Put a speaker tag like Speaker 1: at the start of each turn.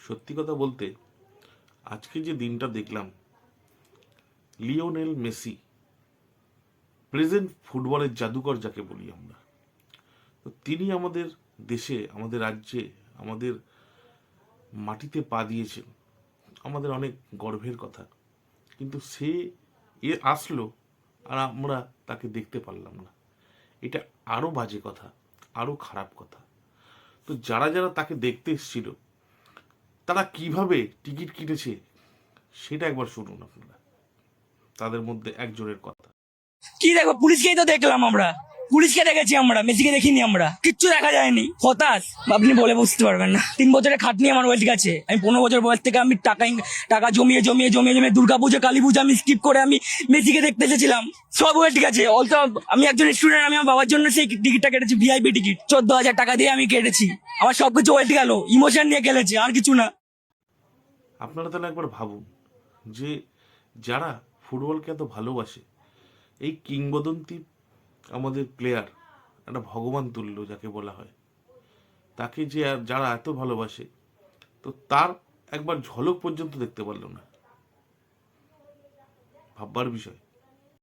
Speaker 1: সত্যি কথা বলতে আজকে যে দিনটা দেখলাম, লিওনেল মেসি প্রেজেন্ট ফুটবলের জাদুকর যাকে বলি আমরা, তো তিনি আমাদের দেশে, আমাদের রাজ্যে, আমাদের মাটিতে পা দিয়েছেন, আমাদের অনেক গর্বের কথা। কিন্তু সে আসলো আর আমরা তাকে দেখতে পারলাম না। এটা আরো বাজে কথা, আরো খারাপ কথা। তো যারা যারা তাকে দেখতে এসেছিল তারা কিভাবে টিকিট কেটেছে সেটা একবার শুনুন আপনারা, তাদের মধ্যে একজনের কথা।
Speaker 2: কি দেখো, পুলিশকেই তো দেখলাম আমরা, পুলিশকে দেখেছি আমরা, মেসিকে দেখিনি আমরা, কিচ্ছু দেখা যায়নি। হতাশ আপনি বলে বুঝতে পারবেন না। 3 বছরের খাটনি আমার ওয়েট গেছে। আমি 15 বছর বয়স থেকে আমি টাকা জমিয়ে জমিয়ে জমিয়ে জমিয়ে দুর্গাপুজো, কালী পুজো আমি স্কিপ করে আমি মেসিকে দেখতে এসেছিলাম। সব ওয়েট গেছে। অলসো আমি একজন স্টুডেন্ট, আমি আমার বাবার জন্য সেই টিকিটটা কেটেছি, ভিআইপি টিকিট 14,000 টাকা দিয়ে আমি কেটেছি। আমার সবকিছু ওয়েট গেল, ইমোশন নিয়ে খেলেছি, আর কিছু না।
Speaker 1: আপনারা তাহলে একবার ভাবুন যে যারা ফুটবলকে এত ভালোবাসে, এই কিংবদন্তি আমাদের প্লেয়ার, একটা ভগবান তুল্য যাকে বলা হয়, তাকে যে যারা এত ভালোবাসে, তো তার একবার ঝলক পর্যন্ত দেখতে পারলো না। ভাববার বিষয়।